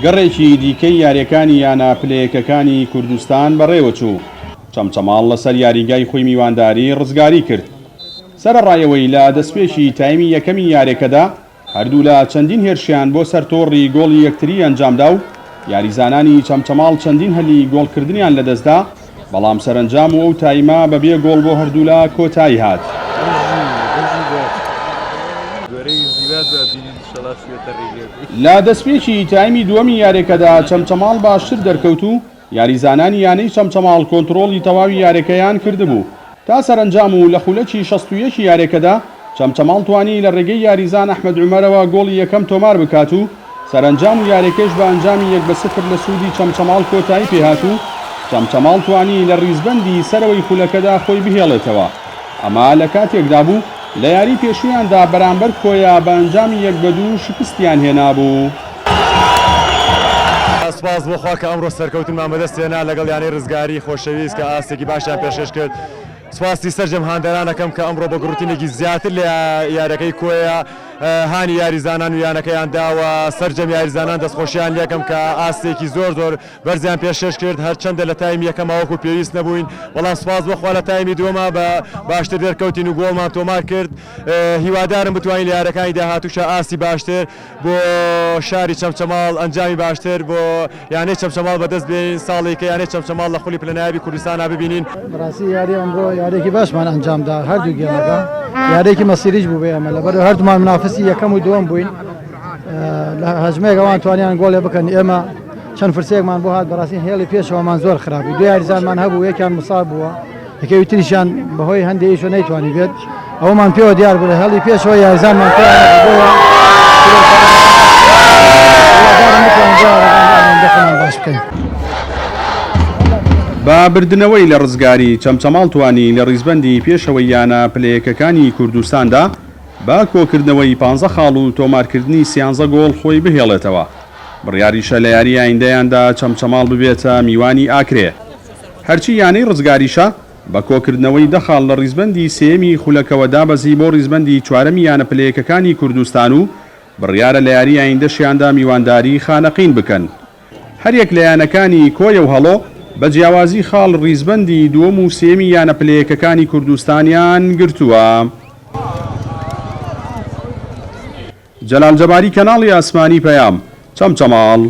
گەڕێکی دیکەی یاریەکانی یانە پلەیەکەکانی کوردستان بەڕێوەچوو. چەمچەماڵ لەسەر یاریگای خۆی میوانداری ڕزگاری کرد. سەرەڕایەوەی لە دەستپێشی تایمی یەکەمی یاریەکەدا هەردوو لە چەندین هێرشیان بۆ سەرتۆڕی گۆڵی یەکتری ئەنجامدا و یاریزانانی چەمچەماڵ چەندین هەلی گۆڵکردنیان لەدەستدا، بەڵام سەرنجام و ئەو تایما بەبێ گۆڵ بۆ هەردوو لە کۆتایی هات. لە دەستپێکی تایمی دووەمی یاریەکەدا چەمچەماڵ باشتر دەرکەوت و یاریزانانی یانەی چەمچەماڵ کۆنتڕۆڵی تەواوی یاریەکەیان کردبوو. تا سەرنجام و لە خولەکی 61 یاریەکەدا چەمچەماڵ توانی لە ڕێگەی یاریزان ئەحمەد عومەرەوە گۆڵی یەکەم تۆمار بکات و سەرنجام و یاریەکەش بە ئەنجامی 1-0 لە سوودی چەمچەماڵ کۆتایی پێهات و چەمچەماڵ توانی لە ڕیزبەندی سەرەوەی خولەکەدا خۆی بهێڵێتەوە. ئەمە لە کاتێکدا بوو لە یاری پێشویاندا بەرامبەر کۆیا بە ئەنجامی 1-2 شکستیان هێنابوو. سپاس بۆ خوا کە ئەمڕۆ سەرکەوتنمان بەدەستێنا لەگەڵ یانەی ڕزگاری خۆشەویست کە ئاستێکی باشیان پێشکەش کرد. سپاسی سەرجەم هاندەرانەکەم کە ئەمڕۆ بە گروتینێکی زیاتر لە یارەکەی کۆیە هانی یاریزانان و یانەکەیان داوە. سەرجەم یاریزانان دەستخۆشیان لێکم کە ئاستێکی زۆر بەرزیان پێشکەش کرد، هەرچەندە لە تایمی یەکەمەوە وەکو پێویست نەبووین، بەڵام سپاس بۆ خوا لە تایمی دووەمە بە باشتر دەرکەوتین و گۆڵمان تۆمار کرد. هیوادارم بتوانین لە یارەکانی داهاتووشە ئاستی باشتر بۆ شاری چەمچەماڵ ئەنجامی باشتر بۆ یانەی چەمچەماڵ بەدەست بێنین، ساڵی کە یانەی چەمچەماڵ لە خولی پلەنایابی کوردستانە ببینین. بەڕاستی یاری ئەمڕۆ یارێکی باشمان ئەنجامدا، هەردوو گێمەکە یارێکی مەسیریش بوو بێ ئەمە لەبەر هەردوومان منافسی یەکەم و دووەم بووین. لە هەجمەیەک ئەوان توانیان گۆڵێ بکەن، ئێمە چەند فرسەیەکمان بۆ هات بەڕاستی هێڵی پێشەوەمان زۆر خراپی. دو یاریزانمان هەبوو، یەکیان مصاب بووە، یەکەوی تریشیان بەهۆی هەندێک ئیشۆ نەیتوانی بێت. ئەومان پێوە دیار بوو هێڵی پێشەوە یاریزانمان باش بکەین. با بردنەوەی لە ڕزگاری چەمچەماڵ توانی لە ڕیزبەندی پێشەوەی یانە پلەیەکەکانی کوردستاندا با کۆکردنەوەی 15 خاڵ و تۆمارکردنی 13 گۆڵ خۆی بهێڵێتەوە. بڕیاریشە لە یاری ئایندەیاندا چەمچەماڵ ببێتە میوانی ئاکرێ. هەرچی یانەی ڕزگاریشە بە کۆکردنەوەی 10 خاڵ لە ڕیزبەندی سێمی خولەکەوەدا بەزی بۆ ڕیزبەندی چوارەمی یانە پلەیەکەکانی کوردستان و بڕیارە لە یاری ئایندەشیاندا میوانداری خانەقین بکەن. هەریەک لە یانەکانی کۆیە و هەڵۆ بە جیاوازی خاڵ ڕیزبەندی دووەم و سێمی یانە پلەیەکەکانی کوردستانیان گرتووە. جەلال جەباری، کەناڵی ئاسمانی پەیام، چەمچەماڵ.